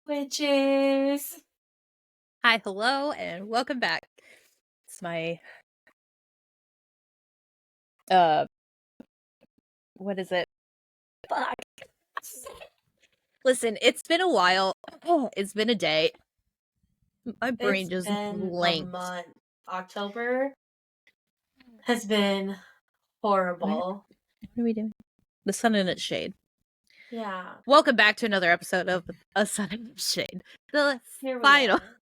Witches. Hi, hello, and welcome back. It's my what is it? Fuck. Listen, it's been a while. It's been a day. My brain It's just been a blanked. month. October has been What horrible. are we doing? The sun in its shade. Yeah. Welcome back to another episode of A Sun in Its Shade. The Here we final are.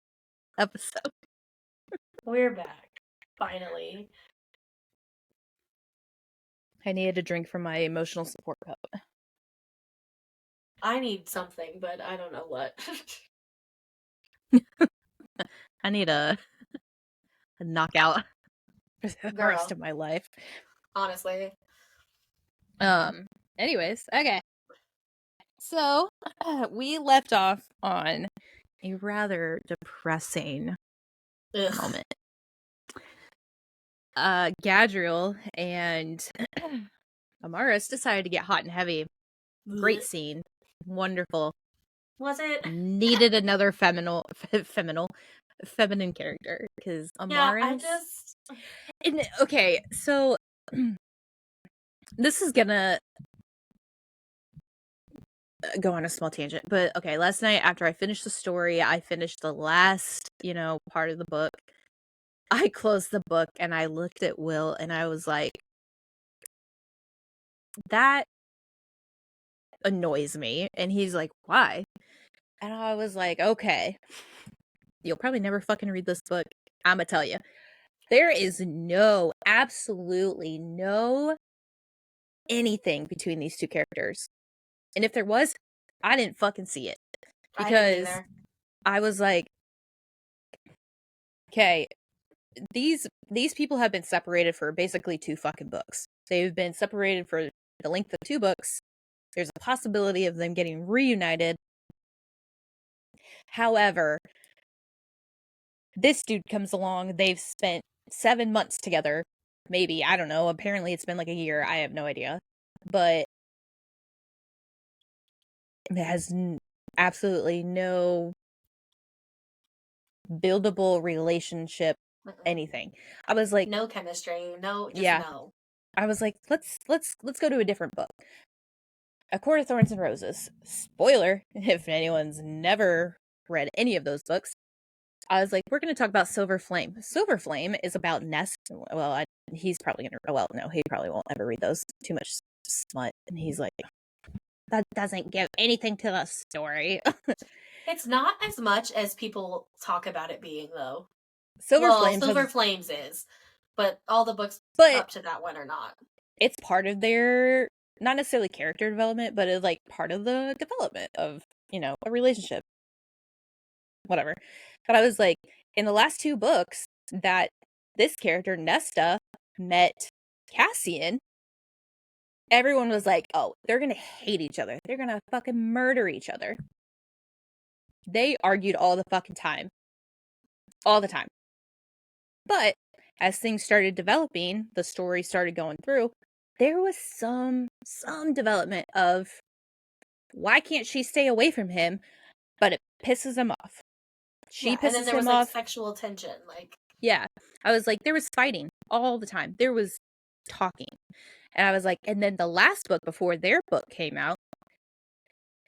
episode. We're back. Finally. I needed a drink from my emotional support cup. I need something, but I don't know what. I need a knockout for the Girl. rest of my life. Honestly. Anyways, okay. So, we left off on a rather depressing Ugh. moment. Gadriel and Amaris decided to get hot and heavy. Great scene. Wonderful. Was it? Needed another feminine character because Amaris. Yeah, I just. Okay, so this is gonna go on a small tangent, but okay, last night after I finished the story, I finished the last, part of the book. I closed the book and I looked at Will and I was like, that annoys me. And he's like, why? And I was like, okay, you'll probably never fucking read this book. I'ma tell you. There is absolutely no anything between these two characters. And if there was, I didn't fucking see it. Because I was like, okay, these people have been separated for basically 2 fucking books. They've been separated for the length of 2 books. There's a possibility of them getting reunited. However, this dude comes along. They've spent 7 months together. Maybe. I don't know. Apparently it's been like a year. I have no idea. But it has absolutely no buildable relationship, anything. I was like, no chemistry. No, just yeah. no. I was like, let's go to a different book. A Court of Thorns and Roses. Spoiler, if anyone's never read any of those books. I was like, we're going to talk about Silver Flame. Silver Flame is about Nest. Well, he's probably going to, well, no, he probably won't ever read those. Too much smut. And he's like, that doesn't give anything to the story. It's not as much as people talk about it being, though. Silver Flames is, but all the books up to that one are not. It's part of their, not necessarily character development, but it's like part of the development of, a relationship. Whatever. But I was like, in the last 2 books that this character, Nesta, met Cassian, everyone was like, oh, they're going to hate each other. They're going to fucking murder each other. They argued all the fucking time. All the time. But as things started developing, the story started going through, there was some development of why can't she stay away from him, but it pisses him off. She pisses and then there was him like off. sexual tension, Yeah. I was like, there was fighting all the time. There was talking. And I was like, and then the last book before their book came out,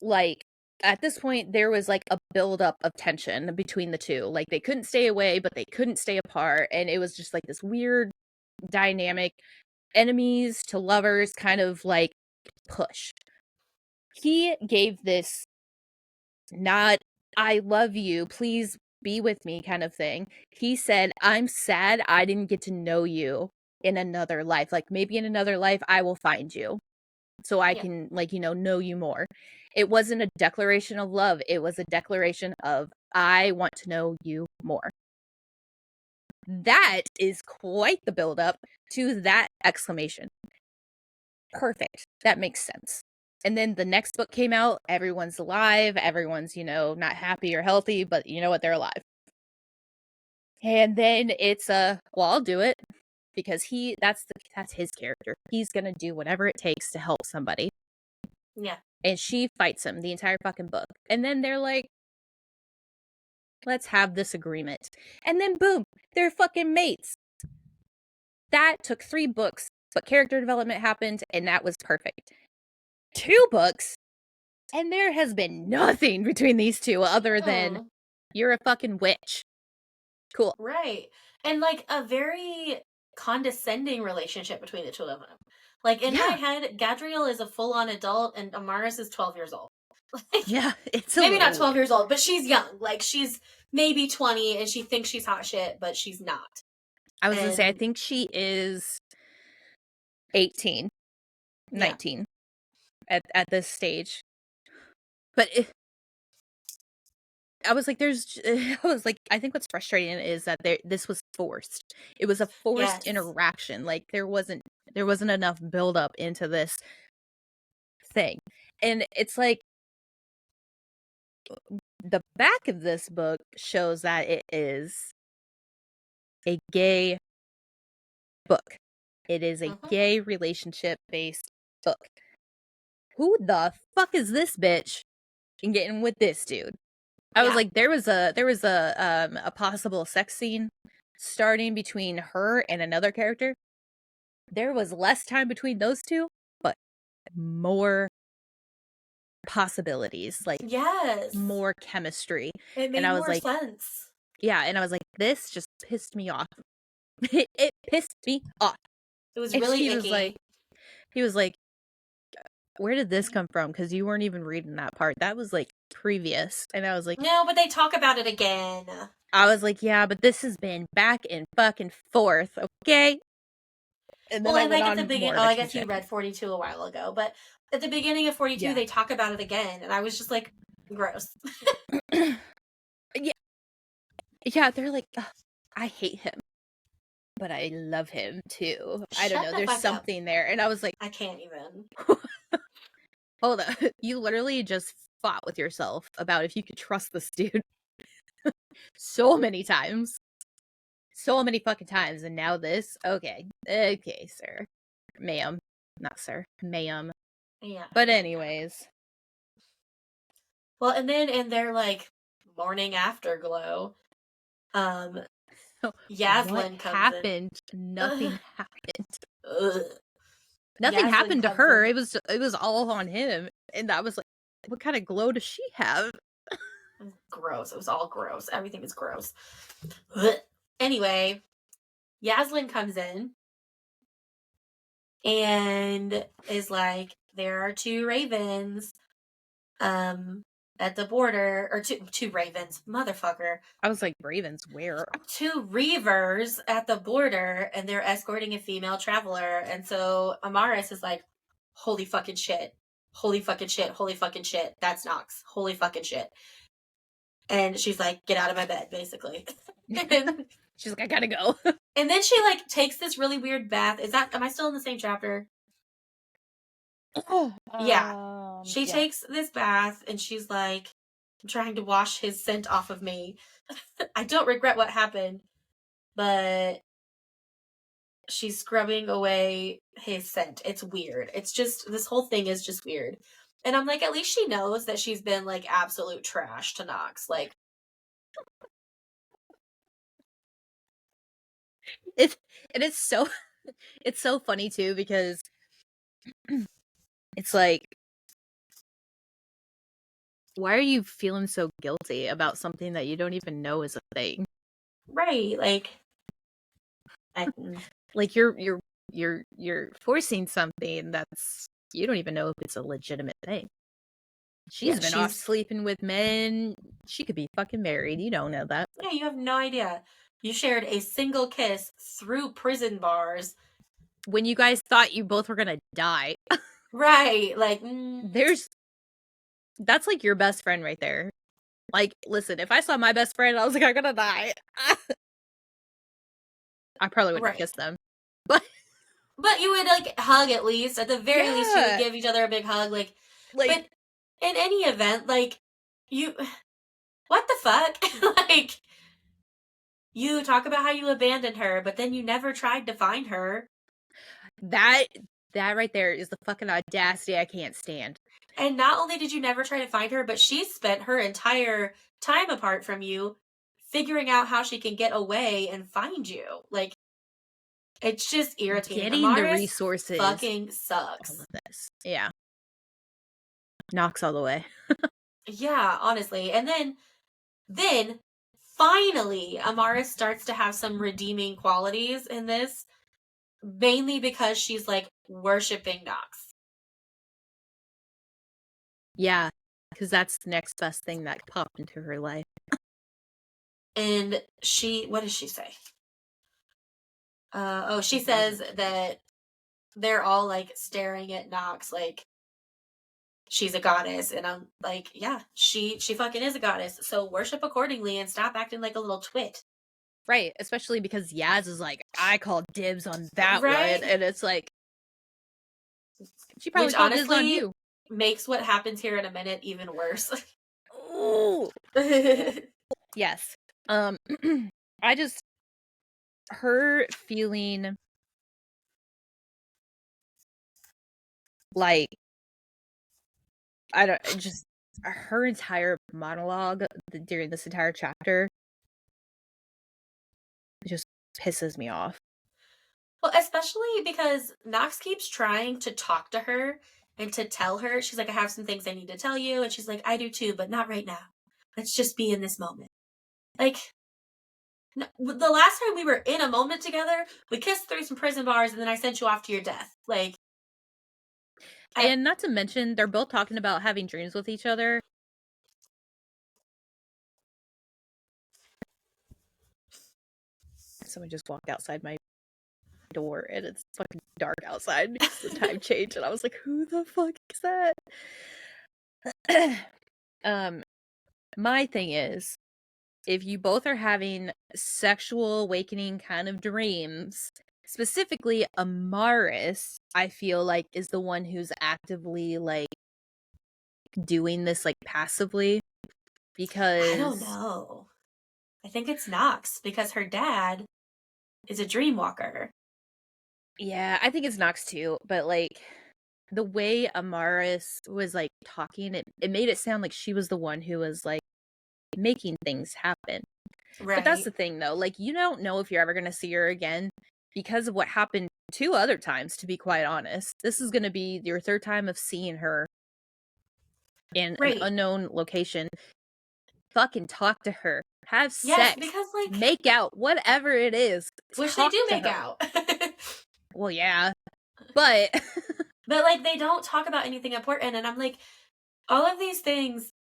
like, at this point, there was like a buildup of tension between the two. Like, they couldn't stay away, but they couldn't stay apart. And it was just like this weird dynamic, enemies to lovers kind of like push. He gave this not, I love you, please be with me kind of thing. He said, I'm sad I didn't get to know you in another life. Like, maybe in another life, I will find you so I can, know you more. It wasn't a declaration of love. It was a declaration of, I want to know you more. That is quite the buildup to that exclamation. Perfect. That makes sense. And then the next book came out. Everyone's alive. Everyone's, not happy or healthy, but you know what? They're alive. And then it's well, I'll do it because that's his character. He's going to do whatever it takes to help somebody. Yeah. And she fights him the entire fucking book. And then they're like, Let's have this agreement. And then boom, they're fucking mates. That took 3 books, but character development happened, and that was perfect. 2 books, and there has been nothing between these two other than, Mm, you're a fucking witch. Cool. right. And like a very condescending relationship between the two of them. Like in my Yeah. head, Gadriel is a full on adult and Amaris is 12 years old. Like, Yeah, it's a maybe not little 12 weird. years old, but she's young. Like she's maybe 20 and she thinks she's hot shit, but she's not. I was gonna say, I And think she is 18, yeah. 19 at this stage. But I was like, I was like, I think what's frustrating is that this was forced. It was a forced Yes. interaction. Like there wasn't enough build up into this thing. And it's like the back of this book shows that it is a gay book. It is a Hmm. gay relationship based book. Who the fuck is this bitch and getting with this dude? I was Yeah. like, there was a possible sex scene starting between her and another character. There was less time between those two, but more possibilities, like Yes. more chemistry. It And made I was more like, sense. yeah, and I was like, this just pissed me off. It pissed me off. It was And really icky. he was like, where did this come from? Because you weren't even reading that part. That was like previous. And No, but they talk about it again. I was like, yeah, but this has been back and fucking forth, okay? And then Well, I and went like at the on beginning, more oh, of a I guess you tangent. read 42 a while ago, but at the beginning of 42, Yeah. they talk about it again, and I was just like, gross. Yeah, yeah, they're like, "Ugh, I hate him, but I love him too. I don't Shut know, the there's fuck up. something there." And I was like, I can't even. hold up. You literally just fought with yourself about if you could trust this dude so many times. So many fucking times, and now this? Okay. Okay, sir. Ma'am. Not sir. Ma'am. Yeah. But anyways. Well, and then in their like morning afterglow, um, What Yaslin comes in. happened? Ugh, Nothing happened. ugh. Nothing Yaslin happened to comes her. in. It was all on him. And I was like, what kind of glow does she have? Gross. It was all gross. Everything is gross. Ugh. Anyway, Yaslin comes in and is like, there are two ravens um at the border, or two ravens, motherfucker. I was like, Ravens, where? Two reavers at the border and they're escorting a female traveler. And so Amaris is like, holy fucking shit. Holy fucking shit. Holy fucking shit. That's Nox. Holy fucking shit. And she's like, get out of my bed, basically. and, She's like, I gotta go. and then she like takes this really weird bath. Am I still in the same chapter? Oh, Yeah. She yeah. takes this bath and she's like, I'm trying to wash his scent off of me. I don't regret what happened, but she's scrubbing away his scent. It's weird. It's just, this whole thing is just weird. And I'm like, at least she knows that she's been like absolute trash to Nox. Like, It's and it's so it's so funny too because it's like, why are you feeling so guilty about something that you don't even know is a thing? right. Like, I, Like you're forcing something that's, you don't even know if it's a legitimate thing. She's yeah, been off sleeping with men. She could be fucking married. You don't know that. yeah, you have no idea. You shared a single kiss through prison bars. When you guys thought you both were gonna die, Right. Like, there's that's like your best friend right there. Like, listen, if I saw my best friend, I was like, I'm gonna die. I probably wouldn't right. kiss them, but But you would like hug at least. At the very least, you would yeah, give each other a big hug. Like, but like in any event, like, you, what the fuck? Like, you talk about how you abandoned her, but then you never tried to find her. that that right there is the fucking audacity I can't stand. And not only did you never try to find her, but she spent her entire time apart from you figuring out how she can get away and find you. Like, it's just irritating. Getting the Amaris resources, fucking all of sucks. this. Yeah. Knocks all the way. Yeah, honestly. And then finally Amaris starts to have some redeeming qualities in this, mainly because she's like worshiping Nox. Yeah, because that's the next best thing that popped into her life. And what does she say? She says that they're all like staring at Nox like she's a goddess, and I'm like, yeah, she fucking is a goddess. So worship accordingly and stop acting like a little twit. Right, especially because Yaz is like, I call dibs on that one, Right? and it's like, she probably Which called dibs on honestly you. makes what happens here in a minute even worse. Ooh. Yes. I just, her feeling like, I don't, just, her entire monologue during this entire chapter just pisses me off. Well, especially because Nox keeps trying to talk to her and to tell her. She's like, I have some things I need to tell you. And she's like, I do too, but not right now. Let's just be in this moment. Like, the last time we were in a moment together, we kissed through some prison bars and then I sent you off to your death. Like, And not to mention, they're both talking about having dreams with each other. Someone just walked outside my door, and it's fucking dark outside because the time changed, and I was like, who the fuck is that? My thing is, if you both are having sexual awakening kind of dreams, specifically Amaris, I feel like is the one who's actively like doing this like passively, I don't because know. I think it's Nox because her dad is a dream walker. yeah, I think it's Nox too, but like the way Amaris was like talking, it made it sound like she was the one who was like making things happen. But that's Right. the thing though, like you don't know if you're ever gonna see her again because of what happened two other times, to be quite honest. This is gonna be your third time of seeing her in an Right. unknown location. Fucking talk to her. Have Yes, sex. because like, Make out. Whatever it is. which they Talk do to make her. out. Well, yeah. But But like they don't talk about anything important, and I'm like, all of these things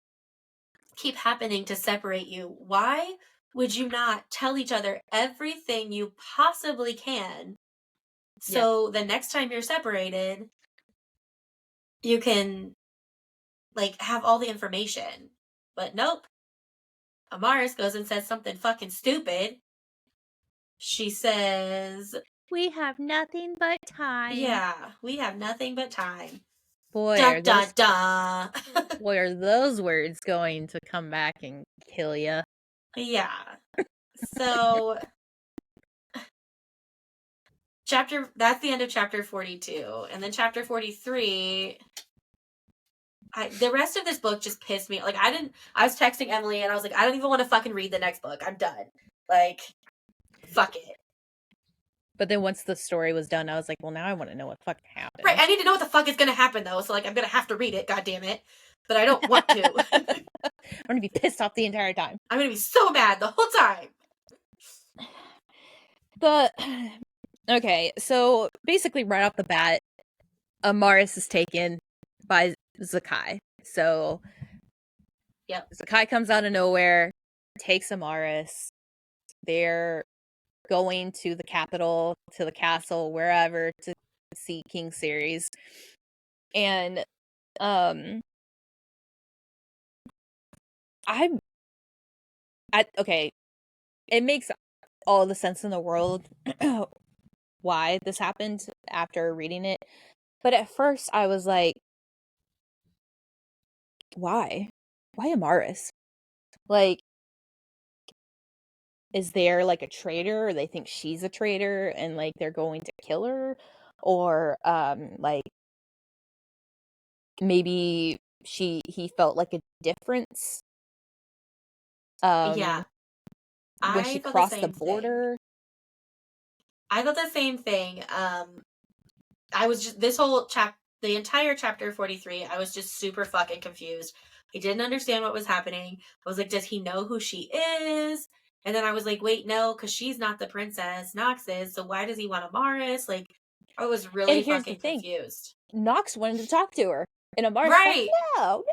keep happening to separate you. Why would you not tell each other everything you possibly can, yep. so the next time you're separated you can like have all the information? But nope. Amaris goes and says something fucking stupid. She says, We have nothing but time. yeah, we have nothing but time. Boy, Da da da. are those words going to come back and kill you. Yeah. So that's the end of chapter 42. And then chapter 43, the rest of this book just pissed me. Like, I was texting Emily and I was like, I don't even want to fucking read the next book. I'm done. Like, fuck it. But then once the story was done, I was like, well, now I want to know what fucking happened. Right, I need to know what the fuck is gonna happen though. So like, I'm gonna have to read it. God damn it! But I don't want to. I'm gonna be pissed off the entire time. I'm gonna be so mad the whole time. But okay, so basically, right off the bat, Amaris is taken by Zakai. So, Yep. Zakai comes out of nowhere, takes Amaris. They're going to the capital, to the castle, wherever, to see King Ceres. And okay, it makes all the sense in the world why this happened after reading it. But at first I was like, why? Why Amaris? Like, is there like a traitor, or they think she's a traitor and like they're going to kill her? Or like maybe he felt like a difference. Yeah. when she I thought the crossed the same thing. border. I thought the same thing. I was just this whole the entire chapter 43, I was just super fucking confused. I didn't understand what was happening. I was like, does he know who she is? And then I was like, wait, no, because she's not the princess. Nox is. So why does he want Amaris? Like, I was And really here's the fucking thing, confused. Nox wanted to talk to her, and Amaris is like, Right. no,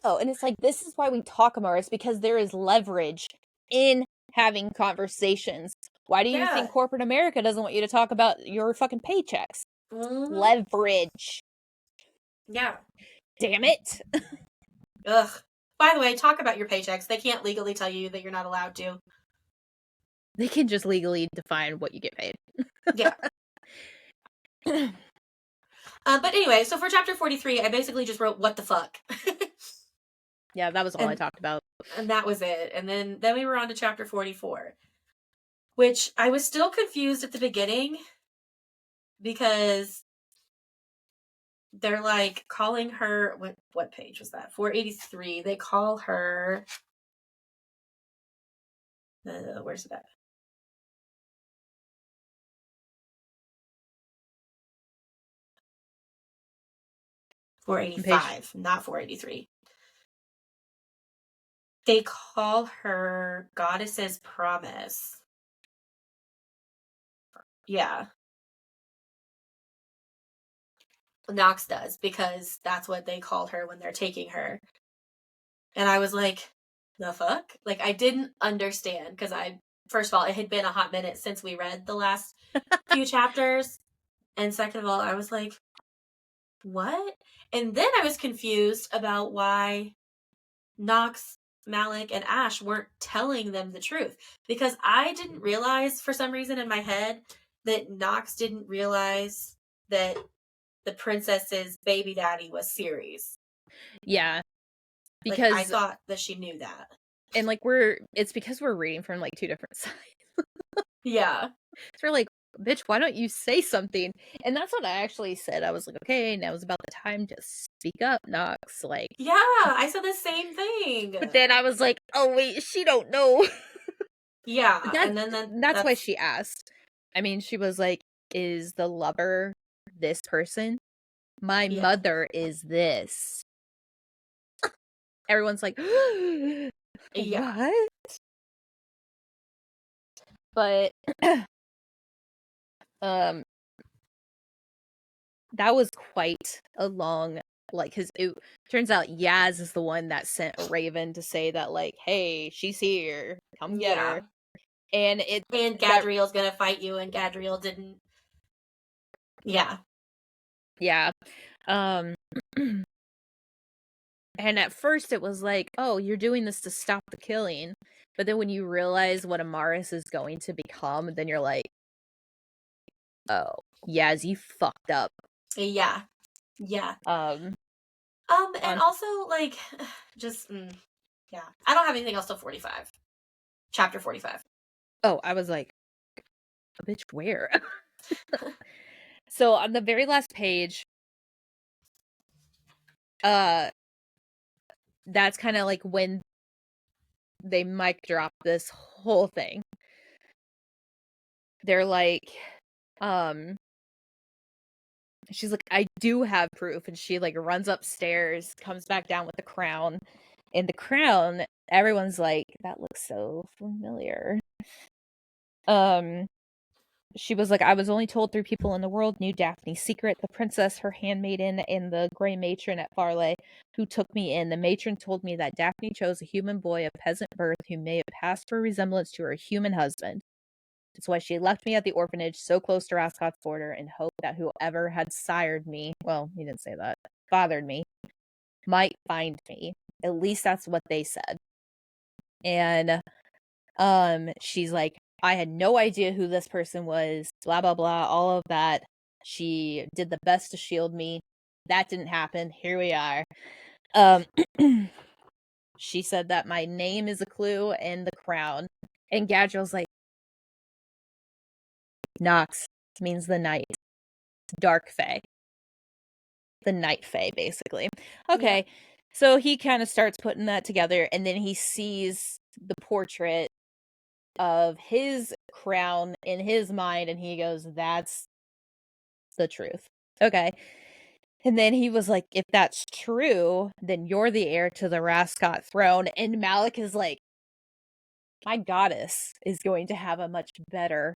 no. And it's like, this is why we talk, Amaris, because there is leverage in having conversations. Why do you Yeah. think corporate America doesn't want you to talk about your fucking paychecks? Mm-hmm. Leverage. Yeah. Damn it. Ugh. By the way, talk about your paychecks. They can't legally tell you that you're not allowed to. They can just legally define what you get paid. Yeah. But anyway, so for chapter 43, I basically just wrote, what the fuck? Yeah, that was all I and talked about. and that was it. And then we were on to chapter 44, which I was still confused at the beginning because they're like calling her, what page was that? 483. They call her, where's it at? Page 485, not 483. They call her Goddess's Promise. Yeah, Nox does, because that's what they call her when they're taking her. And I was like, the fuck? Like, I didn't understand, because first of all, it had been a hot minute since we read the last few chapters. And second of all, I was like, what? And then I was confused about why Nox, Malik, and Ash weren't telling them the truth. Because I didn't realize, for some reason in my head, that Nox didn't realize that the princess's baby daddy was Ceres. Yeah, Like, I because thought that she knew that. and like it's because we're reading from like two different sides. Yeah. So we're like, bitch, why don't you say something? And that's what I actually said. I was like, okay, now is about the time to speak up, Nox. Like, Yeah, I said the same thing. but then I was like, oh wait, she don't know. Yeah, That and then that's why that's she asked. I mean, she was like, is the lover this person? My yeah. mother is this. Everyone's like, Yeah. what? But um that was quite a long, like, because it turns out Yaz is the one that sent a raven to say that, like, hey, she's here, come get her. Yeah. And it And that Gadriel's gonna fight you, and Gadriel didn't. Yeah. yeah. um and at first it was like, oh, you're doing this to stop the killing, but then when you realize what Amaris is going to become, then you're like, oh, Yaz, you fucked up. Yeah. Yeah. um And on also, like, just, yeah. I don't have anything else till 45. Chapter 45. oh, I was like, bitch, where? So on the very last page, uh that's kind of like when they mic drop this whole thing. They're like, um she's like, I do have proof, and she like runs upstairs, comes back down with the crown. And the crown, everyone's like, that looks so familiar. um she was like, I was only told 3 people in the world knew Daphne's secret: the princess, her handmaiden, and the gray matron at Farley, who took me in. The matron told me that Daphne chose a human boy of peasant birth who may have passed for resemblance to her human husband. That's why she left me at the orphanage so close to Rascot's border, in hope that whoever had sired me, well, he didn't say that, fathered me, might find me. At least that's what they said. And she's like, I had no idea who this person was, blah blah blah, all of that. She did the best to shield me. That didn't happen. Here we are. um she said that my name is a clue and the crown. And Gadriel's like, Nox means the night, dark fae, the night fae, basically. Yeah. Okay, so he kind of starts putting that together, and then he sees the portrait of his crown in his mind, and he goes, "That's the truth." Okay. And then he was like, "If that's true, then you're the heir to the Rascot throne." And Malik is like, "My goddess is going to have a much better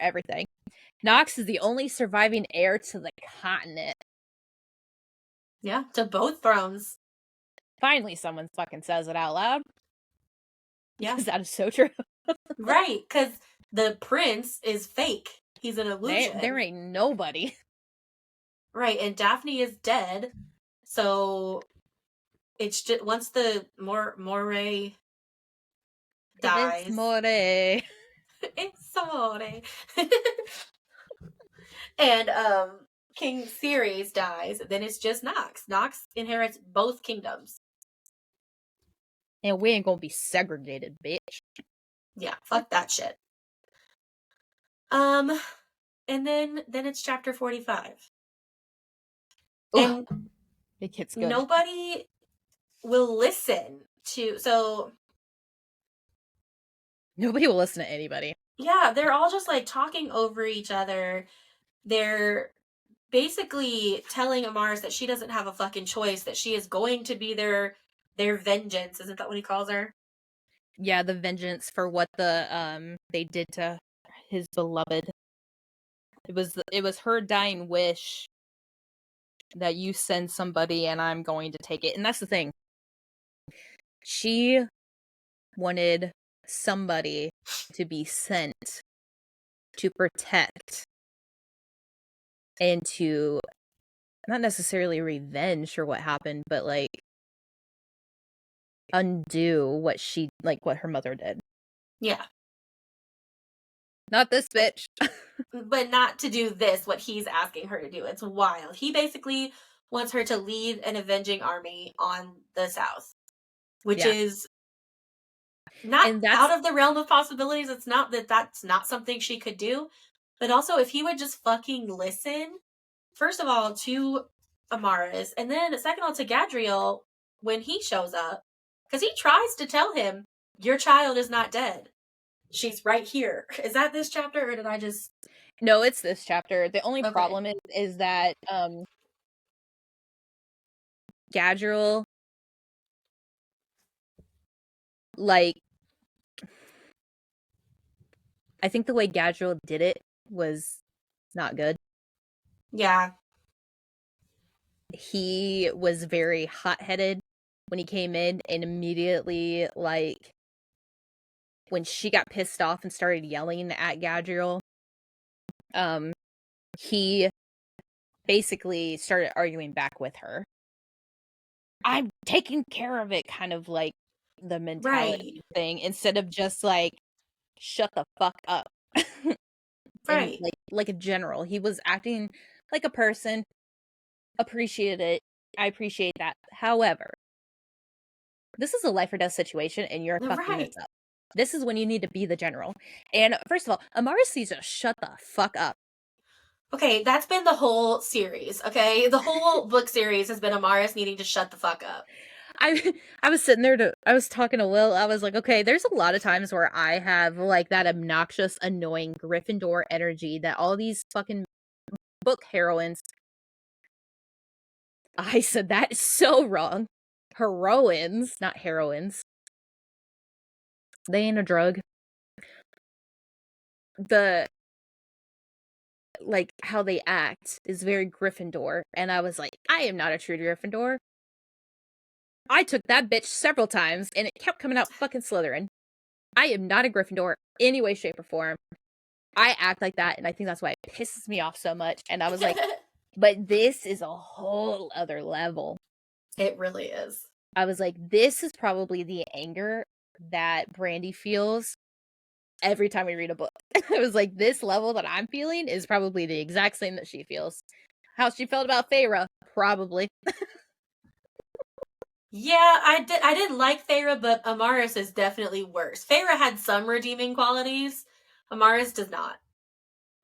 everything." Nox is the only surviving heir to the continent. Yeah, to both thrones. Finally, someone fucking says it out loud. Yeah. Because that is so true. Right, because the prince is fake. He's an There illusion. ain't nobody. Right, and Daphne is dead. So it's just once the Moray It's dies. more. It's amore. And King Ceres dies, then it's just Nox. Nox inherits both kingdoms. And we ain't gonna be segregated, bitch. Yeah, fuck that shit. And then it's chapter 45. Ugh, And it gets good. nobody will listen to, so Nobody will listen to anybody. yeah, they're all just like talking over each other. They're basically telling Amaris that she doesn't have a fucking choice, that she is going to be their vengeance. Isn't that what he calls her? Yeah, the vengeance for what they did to his beloved. It was her dying wish that you send somebody and I'm going to take it. And that's the thing. She wanted somebody to be sent to protect and to not necessarily revenge for what happened, but like undo what her mother did. Yeah. Not this bitch. But not to do this, what he's asking her to do. It's wild. He basically wants her to lead an avenging army on the South, which Yeah. is not And out that's of the realm of possibilities. It's not that that's not something she could do. But also, if he would just fucking listen, first of all, to Amaris, and then second of all, to Gadriel when he shows up, because he tries to tell him, your child is not dead. She's right here. Is that this chapter, or did I just. no, it's this chapter. The only Okay. problem is that Gadriel, like, I think the way Gadriel did it was not good. Yeah. He was very hot-headed when he came in, and immediately, like, when she got pissed off and started yelling at Gadriel, he basically started arguing back with her. I'm taking care of it, kind of like the Right. mentality thing, instead of just like, shut the fuck up. And Right. like a general. He was acting like a person. Appreciate it. I appreciate that. However, this is a life or death situation and you're fucking this Right. up. This is when you need to be the general. And first of all, Amaris needs to shut the fuck up. Okay, that's been the whole series, okay? The whole book series has been Amaris needing to shut the fuck up. I I was sitting there I was talking to Will. I was like, okay, there's a lot of times where I have like that obnoxious, annoying Gryffindor energy that all these fucking book heroines. I said that is so wrong. Heroines, not heroines. They ain't a drug. The like how they act is very Gryffindor, and I was like, I am not a true Gryffindor. I took that bitch several times, and it kept coming out fucking Slytherin. I am not a Gryffindor any way, shape, or form. I act like that, and I think that's why it pisses me off so much. And I was like, but this is a whole other level. It really is. I was like, this is probably the anger that Brandy feels every time we read a book. I was like, this level that I'm feeling is probably the exact same that she feels. How she felt about Feyre, probably. Yeah, I didn't like Feyre, but Amaris is definitely worse. Feyre had some redeeming qualities. Amaris does not.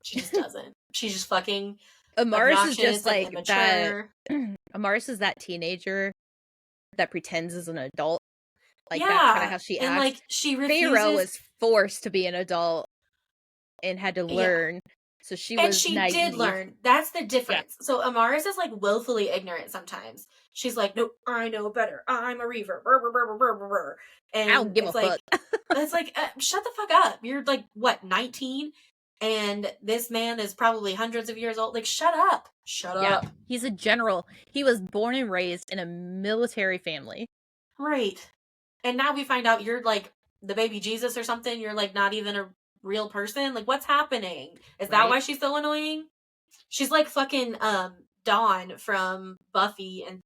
She just doesn't. She's just fucking Amaris is just obnoxious and like that. immature. Amaris is that teenager that pretends as an adult. Like, that's kinda Yeah, how she and, acts. like, she Pharaoh refuses. was forced to be an adult and had to Yeah. learn, so she And was she did naive. learn. That's the Yeah. difference. So Amaris is like willfully ignorant sometimes. She's like, "No, I know better. I'm a reaver." Brr, brr, brr, brr, brr, brr. I don't And give a fuck. it's like, shut the fuck up. You're like what, 19? And this man is probably hundreds of years old. Like, shut up. Shut Yeah. up. He's a general. He was born and raised in a military family. Right. And now we find out you're like the baby Jesus or something. You're like not even a real person. Like, what's happening? Is that Right? why she's so annoying? She's like fucking Dawn from Buffy and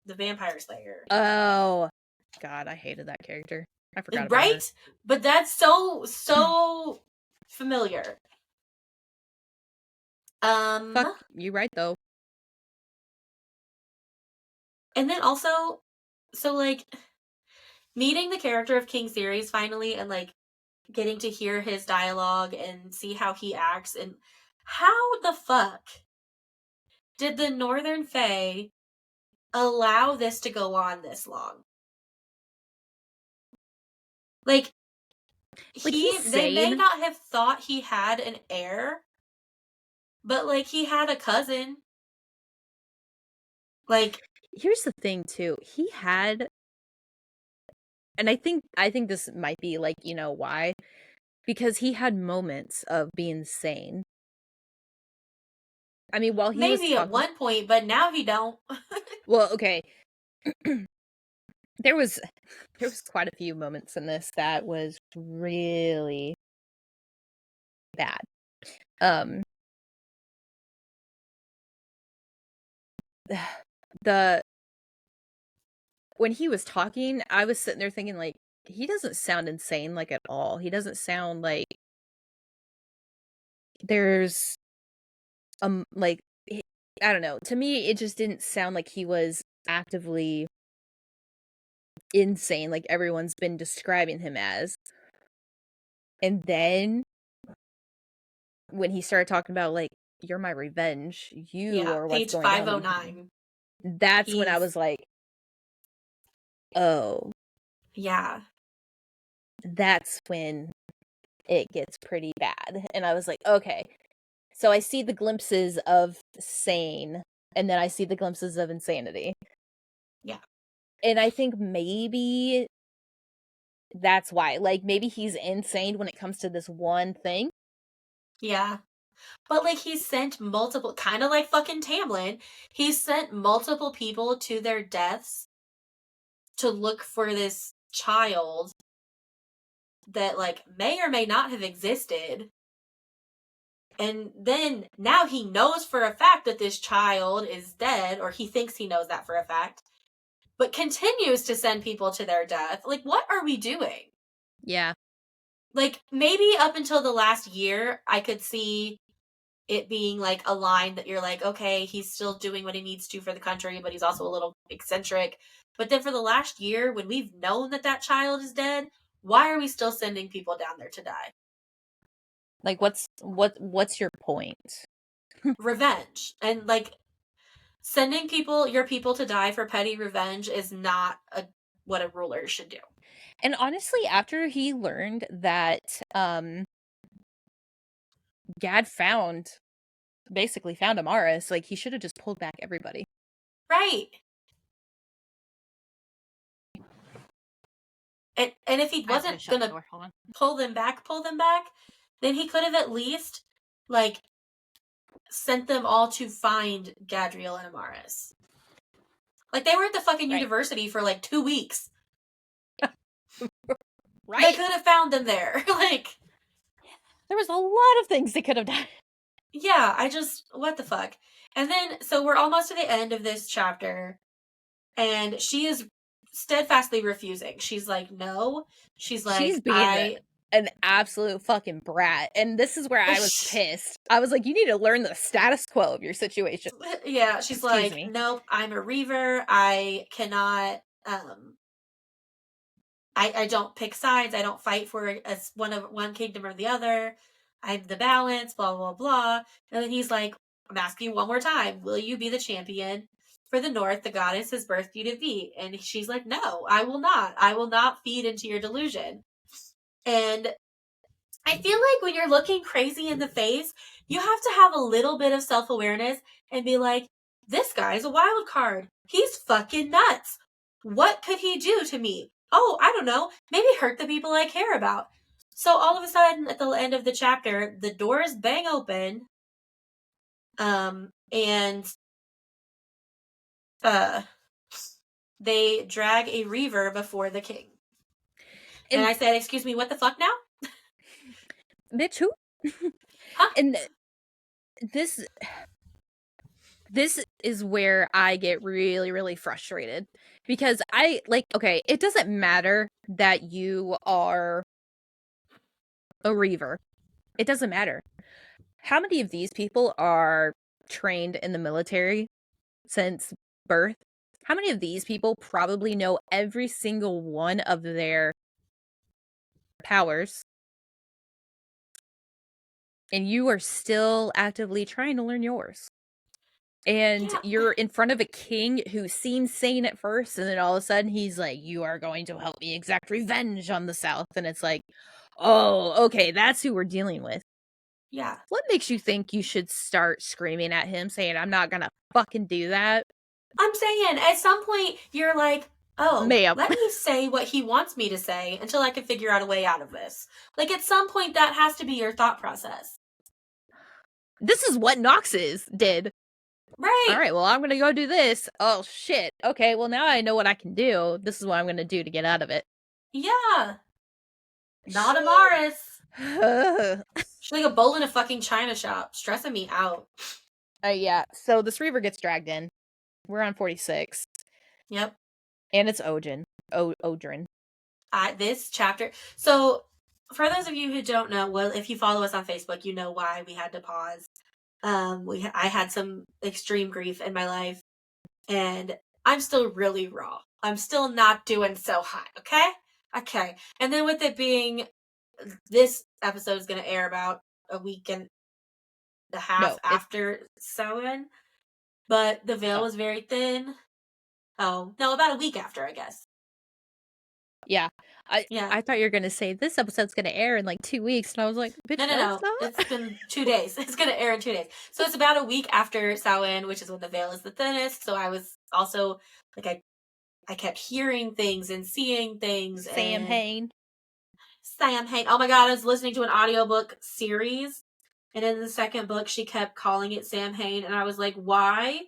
the Vampire Slayer. Oh. God, I hated that character. I forgot about her. Right? But that's so familiar. Fuck, you right, though. And then also, so like meeting the character of King Series finally and like getting to hear his dialogue and see how he acts and how the fuck did the Northern Fae allow this to go on this long? Like Like, he's they may sane. not have thought he had an heir, but like he had a cousin. Like, Here's the thing, too. He had, and I think this might be, like, you know, why? Because he had moments of being sane. I mean, while he was maybe at talking, one point, but now he don't. well, okay, there was quite a few moments in this that was really bad. Um, the when he was talking, I was sitting there thinking, like, he doesn't sound insane, like, at all. He doesn't sound like there's, like, I don't know. To me, it just didn't sound like he was actively insane like everyone's been describing him as. And then when he started talking about, like, "You're my revenge. You Yeah, are what's page going down with me." 509. That's when I He's, was like, "Oh, yeah, that's when it gets pretty bad." And I was like, "Okay." So I see the glimpses of sane, and then I see the glimpses of insanity. yeah, And I think maybe that's why. Like, maybe he's insane when it comes to this one thing. yeah. But like he sent multiple, kind of like fucking Tamlin, he sent multiple people to their deaths to look for this child that like may or may not have existed. And then now he knows for a fact that this child is dead, or he thinks he knows that for a fact, but continues to send people to their death. Like, what are we doing? Yeah. Like, maybe up until the last year, I could see it being like a line that you're like, okay, he's still doing what he needs to for the country, but he's also a little eccentric. But then for the last year, when we've known that that child is dead, why are we still sending people down there to die? Like, what's your point? Revenge. And like sending your people to die for petty revenge is not what a ruler should do. And honestly, after he learned that Gad basically found Amaris, like, he should have just pulled back everybody. Right. And if he I have to wasn't shut the gonna door. Hold on. pull them back, then he could have at least like sent them all to find Gadriel and Amaris. Like they were at the fucking Right. university for like 2 weeks. Right? They could have found them there. Like, There was a lot of things they could have done. yeah, what the fuck? And then, so we're almost to the end of this chapter, and she is steadfastly refusing. She's like, no. She's She's like, being an absolute fucking brat. And this is where I was pissed. I was like, you need to learn the status quo of your situation. Yeah, she's Excuse like, me. nope, I'm a reaver. I cannot, I don't pick sides. I don't fight for one kingdom or the other. I'm the balance, blah, blah, blah. And then he's like, I'm asking you one more time. Will you be the champion? for the north, the goddess has birthed you to be. And she's like, no, I will not. I will not feed into your delusion. And I feel like when you're looking crazy in the face, you have to have a little bit of self-awareness and be like, this guy's a wild card. He's fucking nuts. What could he do to me? Oh, I don't know. Maybe hurt the people I care about. So all of a sudden, at the end of the chapter, the doors bang open. And they drag a reaver before the king. And I said, excuse me, what the fuck now? Bitch, who? Huh? And this is where I get really, really frustrated. Because okay, it doesn't matter that you are a reaver. It doesn't matter. How many of these people are trained in the military since birth? How many of these people probably know every single one of their powers? And you are still actively trying to learn yours. And you're in front of a king who seems sane at first, and then all of a sudden he's like, you are going to help me exact revenge on the South. And it's like, oh, okay, that's who we're dealing with. Yeah. What makes you think you should start screaming at him saying, I'm not gonna fucking do that? I'm saying, at some point, you're like, oh, Ma'am. let me say what he wants me to say until I can figure out a way out of this. Like, at some point, that has to be your thought process. This is what Noxus did. Right. All right, well, I'm gonna go do this. Oh, shit. Okay, well, now I know what I can do. This is what I'm gonna do to get out of it. Yeah. Not Amaris. She's like a bowl in a fucking china shop, stressing me out. Yeah, so this reaver gets dragged in. We're on 46. Yep. And it's Odin. Odrin. This chapter. So, for those of you who don't know, well, if you follow us on Facebook, you know why we had to pause. I had some extreme grief in my life, and I'm still really raw. I'm still not doing so hot. Okay. And then with it being, this episode is going to air about a week and a half after Samhain, but the veil was very thin. Oh no, about a week after, I guess. Yeah. I thought you were gonna say this episode's gonna air in like 2 weeks, and I was like, bitch, No. It's not. It's been 2 days. It's gonna air in 2 days. So it's about a week after Samhain, which is when the veil is the thinnest. So I was also like, I kept hearing things and seeing things. Samhain. Oh my god, I was listening to an audiobook series, and in the second book she kept calling it Samhain, and I was like, why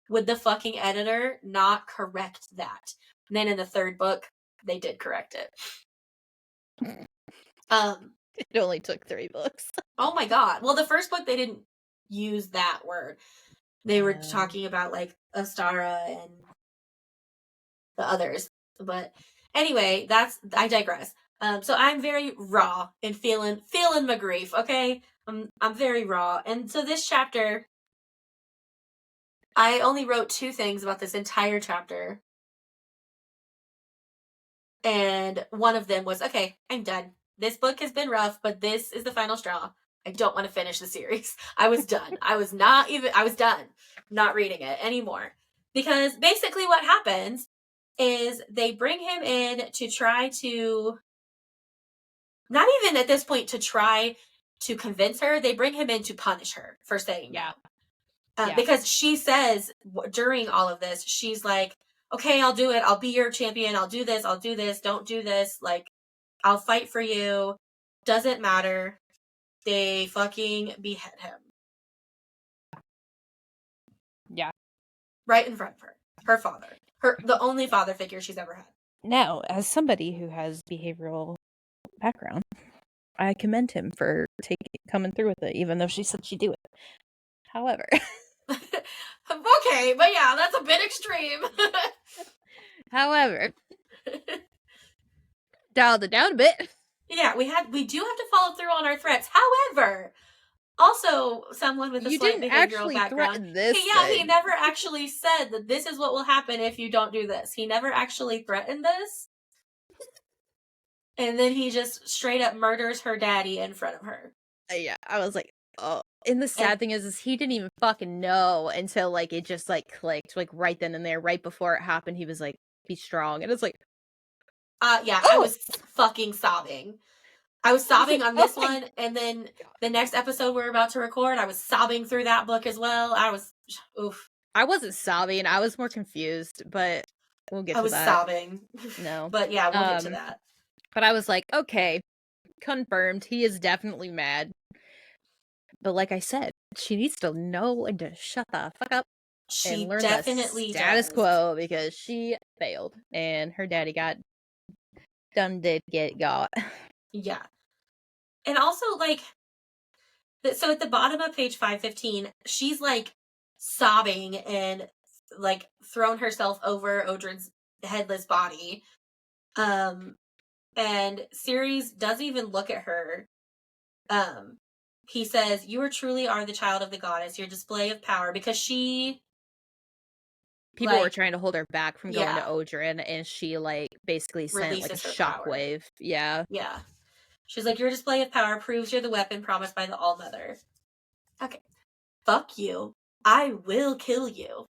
would the fucking editor not correct that? And then in the third book, they did correct it. It only took 3 books. Oh my god. Well, the first book they didn't use that word. They were talking about like Astara and the others. But anyway, I digress. So I'm very raw and feeling my grief, okay? I'm very raw. And so this chapter, I only wrote 2 things about this entire chapter. And one of them was, okay, I'm done. This book has been rough, but this is the final straw. I don't want to finish the series. I was done. I was done. Not reading it anymore. Because basically what happens is they bring him in to try to, not even at this point to try to convince her, they bring him in to punish her for saying no. Because she says during all of this, she's like, okay, I'll do it. I'll be your champion. I'll do this. Don't do this. Like, I'll fight for you. Doesn't matter. They fucking behead him. Yeah. Right in front of her. Her father. The only father figure she's ever had. Now, as somebody who has behavioral background, I commend him for coming through with it, even though she said she'd do it. However. Okay, but yeah, that's a bit extreme. However. Dialed it down a bit. Yeah, we do have to follow through on our threats. However, also someone with a slight behavioral background. This he never actually said that this is what will happen if you don't do this. He never actually threatened this. And then he just straight up murders her daddy in front of her. Yeah, I was like, oh, And the And sad thing is he didn't even fucking know until, like, it just, like, clicked, like, right then and there, right before it happened, he was like, "Be strong," and it's like, yeah, I "Oh!" was fucking sobbing. I was I was sobbing like, on "Oh this my one, and then god." the next episode we're about to record, I was sobbing through that book as well. I was, oof, I wasn't sobbing, I was more confused, but we'll get I to was that. sobbing. No. But yeah, we'll get to Um, that. but I was like, "Okay, confirmed, he is definitely mad." But like I said, she needs to know and to shut the fuck up and She learn the definitely status does. quo because she failed and her daddy did get got. Yeah. And also, like, so at the bottom of page 515, she's like sobbing and like thrown herself over Odrin's headless body. Um, and Ceres doesn't even look at her. Um, he says, "You are truly are the child of the goddess, your display of power," because she, People were like, trying to hold her back from going to yeah, Odrin, and she, like, basically sent, like, a releases her power. shockwave. Yeah. Yeah. She's like, "Your display of power proves you're the weapon promised by the All Mother." Okay. Fuck you. I will kill you.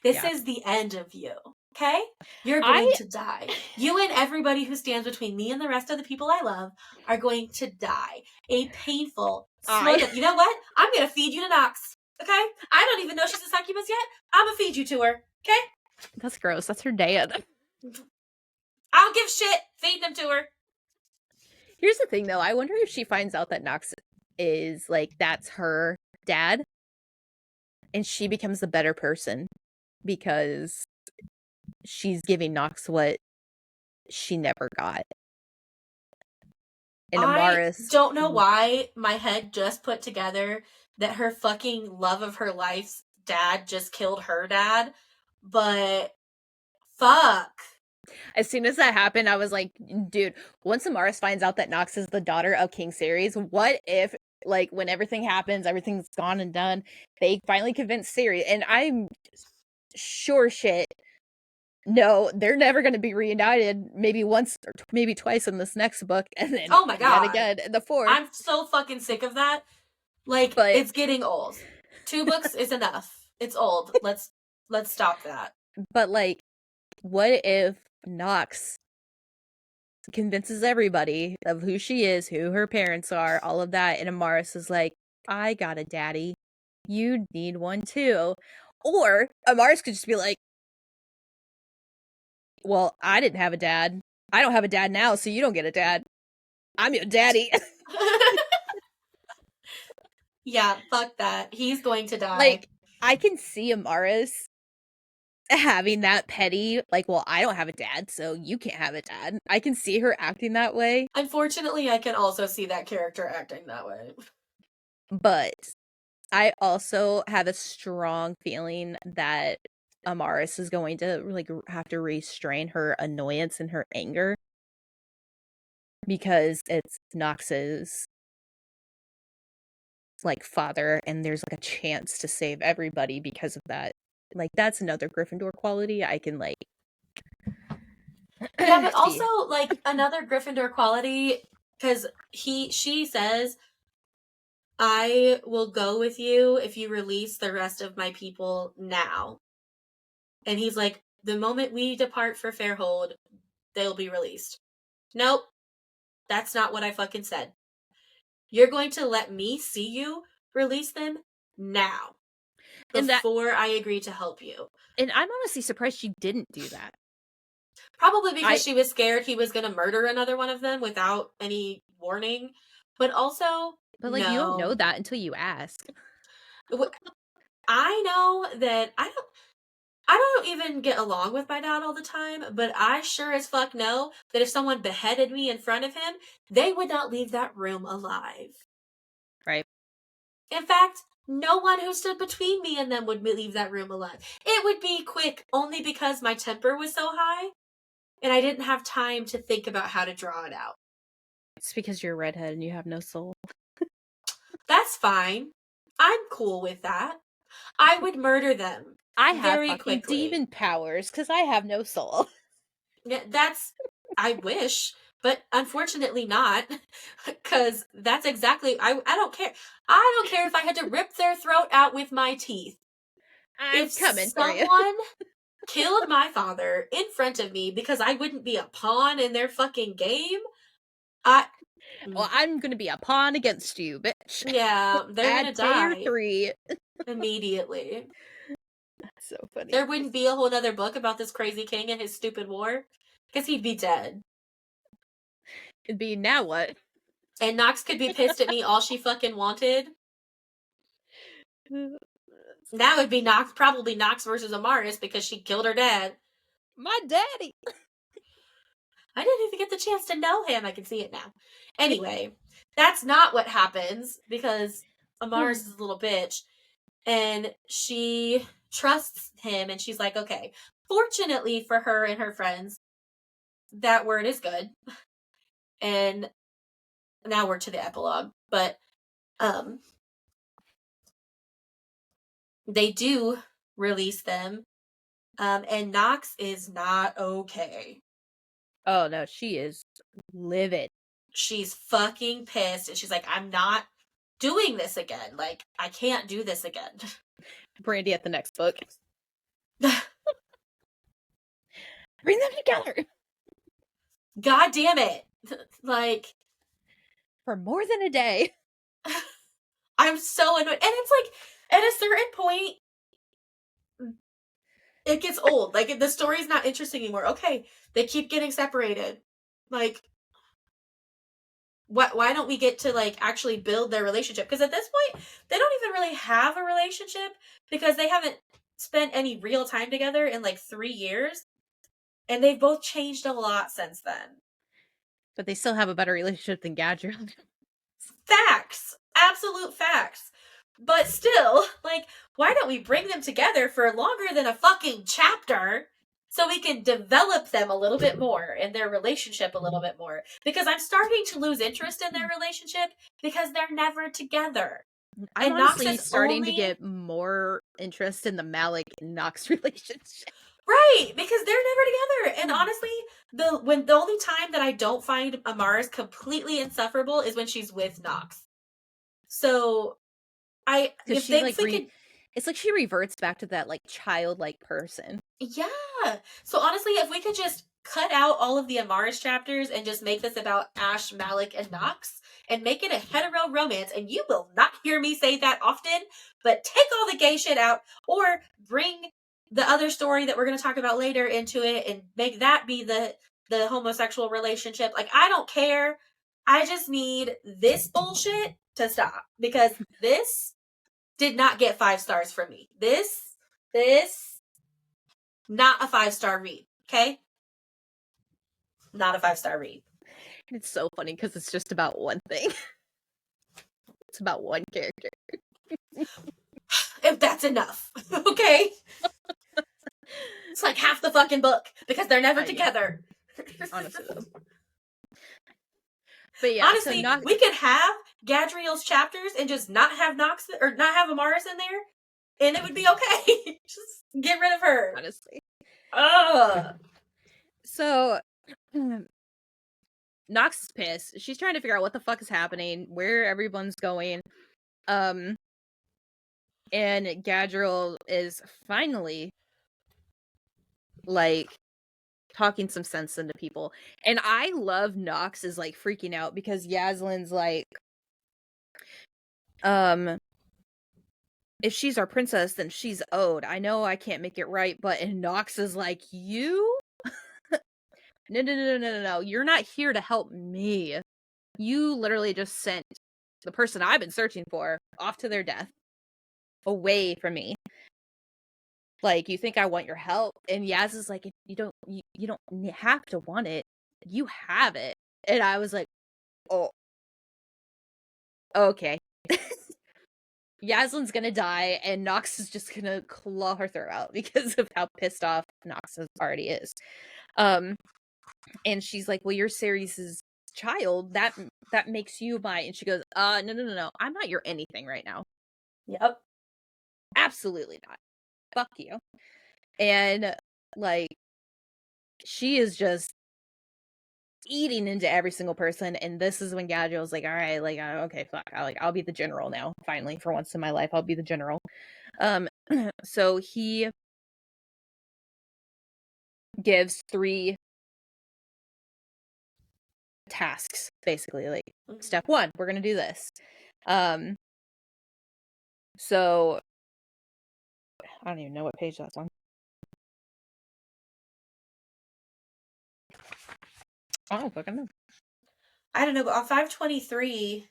This Yeah. is the end of you. Okay? You're going I to die. You and everybody who stands between me and the rest of the people I love are going to die. A painful, slow I death. You know what? I'm going to feed you to Nox. Okay? I don't even know she's a succubus yet. I'm going to feed you to her. Okay? That's gross, that's her dad. I don't give shit. Feed them to her. Here's the thing, though, I wonder if she finds out that Nox is, like, that's her dad, and she becomes a better person because she's giving Nox what she never got. And I Amaris don't know why my head just put together that her fucking love of her life's dad just killed her dad, but fuck. as soon as that happened, I was like, dude, once Amaris finds out that Nox is the daughter of King Ceres, what if, like, when everything happens, everything's gone and done, they finally convince Ceres, and I'm sure shit, no, they're never going to be reunited, maybe once or maybe twice in this next book, and then Oh my yet god. again in the fourth, I'm so fucking sick of that. Like, but, it's getting old. 2 books is enough. It's old. Let's stop that. like, what if Nox convinces everybody of who she is, who her parents are, all of that, and Amaris is like, I got a daddy. You need one too. Or Amaris could just be like, well, I didn't have a dad. I don't have a dad now, so you don't get a dad. I'm your daddy. Yeah, fuck that. He's going to die. Like, I can see Amaris having that petty, like, well, I don't have a dad, so you can't have a dad. I can see her acting that way, Unfortunately, I can also see that character acting that way. but I also have a strong feeling that Amaris is going to, like, have to restrain her annoyance and her anger because it's Nox's, like, father, and there's, like, a chance to save everybody because of that. Like, that's another Gryffindor quality I can, like, Yeah, but also, see. like, another Gryffindor quality, because she says, "I will go with you if you release the rest of my people now." And he's like, "The moment we depart for Fairhold, they'll be released." Nope, that's not what I fucking said. You're going to let me see you release them now And that before I agree to help you. and I'm honestly surprised she didn't do that. Probably because I she was scared he was going to murder another one of them without any warning. But also, but, like, you don't know no. that until you ask. I know that I don't even get along with my dad all the time, but I sure as fuck know that if someone beheaded me in front of him, they would not leave that room alive. Right. In fact, no one who stood between me and them would leave that room alive. It would be quick only because my temper was so high and I didn't have time to think about how to draw it out. It's because you're a redhead and you have no soul. That's fine. I'm cool with that. I would murder them I have very fucking quickly. demon powers because I have no soul. Yeah, that's, I wish, But unfortunately not, because that's exactly, I don't care. I don't care if I had to rip their throat out with my teeth. I'm If coming for you. someone killed my father in front of me because I wouldn't be a pawn in their fucking game, I, Well, I'm gonna be a pawn against you, bitch. yeah, they're Add gonna tier die 3. immediately. So funny. There wouldn't be a whole nother book about this crazy king and his stupid war, because he'd be dead. It'd be now what? And Nox could be pissed at me all she fucking wanted. Now it'd be Nox, probably Nox versus Amaris because she killed her dad. My daddy. I didn't even get the chance to know him. I can see it now. Anyway, that's not what happens because Amaris is a little bitch and she trusts him and she's like, okay. Fortunately for her and her friends, that word is good. And now we're to the epilogue. But they do release them. And Nox is not okay. Oh no, she is livid. She's fucking pissed and she's like, I'm not doing this again. Like, I can't do this again. Brandy at the next book. Bring them together. God damn it. Like, for more than a day. I'm so annoyed. And it's like, at a certain point, it gets old. Like, the story's not interesting anymore. Okay, they keep getting separated. Like, why don't we get to, like, actually build their relationship? Because at this point, they don't even really have a relationship because they haven't spent any real time together in, like, 3 years. And they've both changed a lot since then. But they still have a better relationship than Gadriel. Facts. Absolute facts. But still, like, why don't we bring them together for longer than a fucking chapter so we can develop them a little bit more and their relationship a little bit more? Because I'm starting to lose interest in their relationship because they're never together. I'm And Nox honestly is starting to only get more interest in the Malik and Nox relationship. right because they're never together. And honestly, the only time that I don't find Amaris completely insufferable is when she's with Nox. So Because if she they like if we could it's like she reverts back to that like childlike person. yeah. So honestly, if we could just cut out all of the Amaris chapters and just make this about Ash, Malik, and Nox and make it a hetero romance, and you will not hear me say that often, but take all the gay shit out or bring the other story that we're going to talk about later into it and make that be the homosexual relationship. Like, I don't care. I just need this bullshit to stop because this did not get 5 stars from me. This not a 5-star read, okay? Not a 5-star read. It's so funny because it's just about one thing. It's about one character. If that's enough, okay? It's like half the fucking book because they're never together. Honestly, though. But yeah, honestly, so we could have Gadriel's chapters and just not have Nox or not have Amaris in there, and it would be okay. Just get rid of her. Honestly. Ugh. So Nox is pissed. She's trying to figure out what the fuck is happening, where everyone's going. And Gadriel is finally like talking some sense into people. And I love Nox is like freaking out because Yaslin's like if she's our princess, then she's owed. I know I can't make it right, but and Nox is like, you? No. You're not here to help me. You literally just sent the person I've been searching for off to their death. Away from me. Like, you think I want your help? And Yaz is like, you don't have to want it. You have it. And I was like, oh, okay. Yaslin's gonna die, and Nox is just gonna claw her throat out because of how pissed off Nox already is. And she's like, well, you're Ceres' child. That makes you my. And she goes, no. I'm not your anything right now. Yep. Absolutely not. Fuck you. And like, she is just eating into every single person. And this is when Gadriel's like, all right, like, okay, fuck, I'll be the general now. Finally, for once in my life, I'll be the general. So he gives 3 tasks, basically. Like, step 1, we're gonna do this. So I don't even know what page that's on. I don't fucking know. I don't know, but on 523,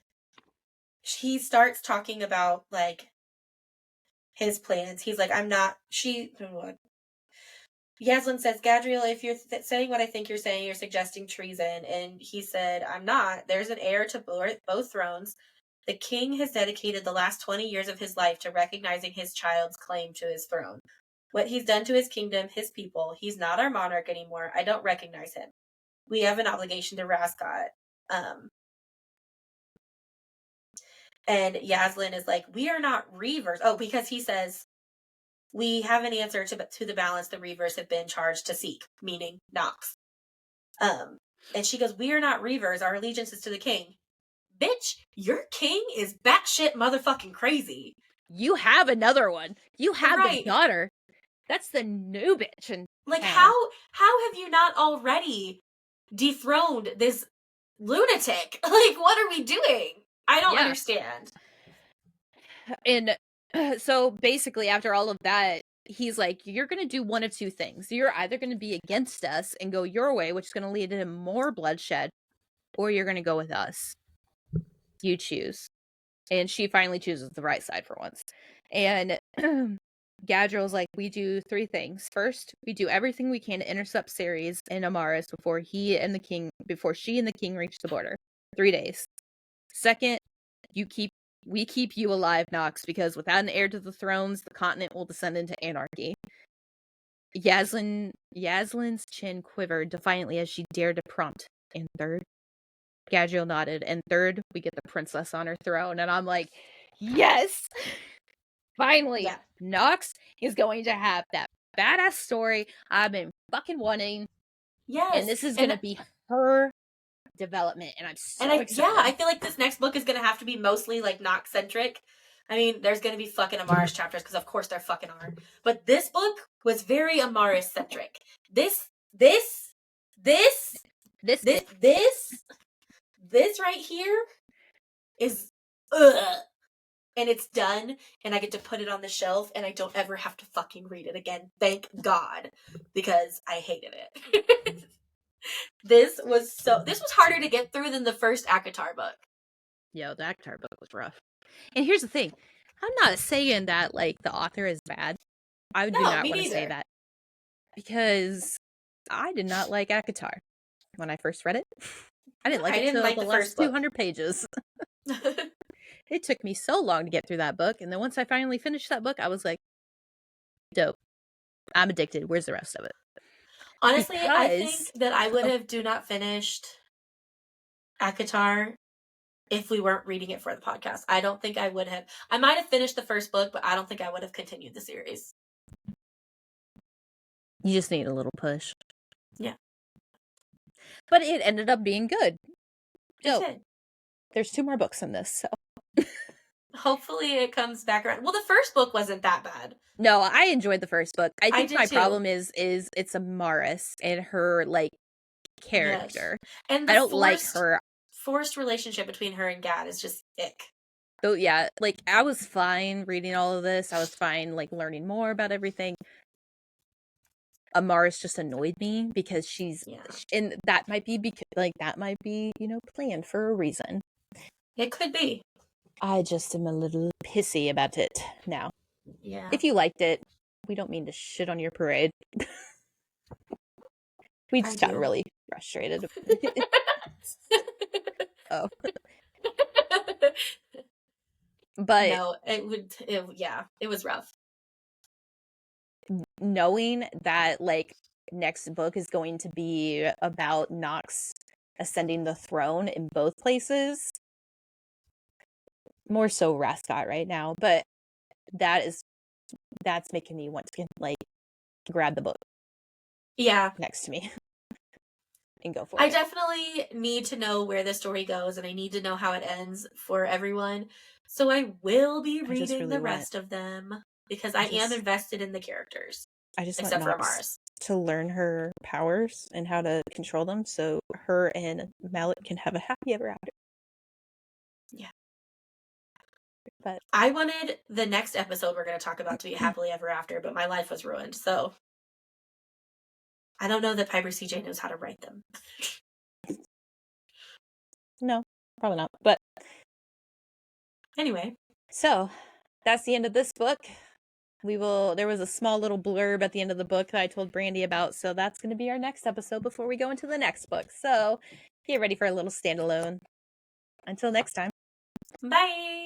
he starts talking about like his plans. He's like, I'm not. Yaslin says, Gadriel, if you're saying what I think you're saying, you're suggesting treason. And he said, I'm not. There's an heir to both thrones. The king has dedicated the last 20 years of his life to recognizing his child's claim to his throne. What he's done to his kingdom, his people, he's not our monarch anymore. I don't recognize him. We have an obligation to Rascot. And Yaslin is like, we are not Reavers. Oh, because he says, we have an answer to the balance the Reavers have been charged to seek, meaning Nox. And she goes, we are not Reavers. Our allegiance is to the king. Bitch, your king is batshit motherfucking crazy. You have another one. You have right. the daughter. That's the new bitch. And like, how have you not already dethroned this lunatic? Like, what are we doing? I don't understand. And so basically, after all of that, he's like, you're going to do one of 2 things. You're either going to be against us and go your way, which is going to lead to more bloodshed, or you're going to go with us. You choose. And she finally chooses the right side for once. And Gadriel's like, we do 3 things. First, we do everything we can to intercept Ceres and Amaris before she and the king reach the border. 3 days. Second, we keep you alive, Nox, because without an heir to the thrones, the continent will descend into anarchy. Yaslin's chin quivered defiantly as she dared to prompt. And third, Gadriel nodded. And third, we get the princess on her throne. And I'm like, yes! Finally, Nox is going to have that badass story I've been fucking wanting. Yes. And this is going to be her development, and I'm so excited. Yeah, I feel like this next book is going to have to be mostly like Nox-centric. I mean, there's going to be fucking Amaris chapters because of course there fucking are. But this book was very Amaris-centric. This right here is and it's done, and I get to put it on the shelf, and I don't ever have to fucking read it again. Thank God, because I hated it. This was harder to get through than the first ACOTAR book. Yo, the ACOTAR book was rough. And here's the thing. I'm not saying that, like, the author is bad. I do not want to say that. Because I did not like ACOTAR when I first read it. I didn't like it until the last 200 pages. It took me so long to get through that book, and then once I finally finished that book, I was like, dope. I'm addicted. Where's the rest of it? Honestly, I think that I would have not finished ACOTAR if we weren't reading it for the podcast. I don't think I would have. I might have finished the first book, but I don't think I would have continued the series. You just need a little push. Yeah. But it ended up being good. It did. There's 2 more books in this, so. Hopefully it comes back around. Well, the first book wasn't that bad. No, I enjoyed the first book. I think my problem is it's Amaris and her, like, character. Yes. And I don't like her. Forced relationship between her and Gad is just ick. So yeah, like, I was fine reading all of this. I was fine, like, learning more about everything. Amaris just annoyed me because and that might be planned for a reason. It could be. I just am a little pissy about it now. Yeah. If you liked it, we don't mean to shit on your parade. We just got really frustrated. Oh. But no, it was rough. Knowing that, like, next book is going to be about Nox ascending the throne in both places, more so Rascot right now, but that's making me want to, like, grab the book. Yeah. Next to me. and go for I it. definitely need to know where the story goes, and I need to know how it ends for everyone. So I will be I just reading really the want rest of them because I am just invested in the characters, I just want except for Nox Amaris. to learn her powers and how to control them so her and Mallet can have a happy ever after. Yeah. But I wanted the next episode we're going to talk about to be happily ever after, but my life was ruined. So I don't know that Piper CJ knows how to write them. no, probably not. But Anyway, so that's the end of this book. There was a small little blurb at the end of the book that I told Brandy about, so that's going to be our next episode before we go into the next book. So get ready for a little standalone. Until next time. bye.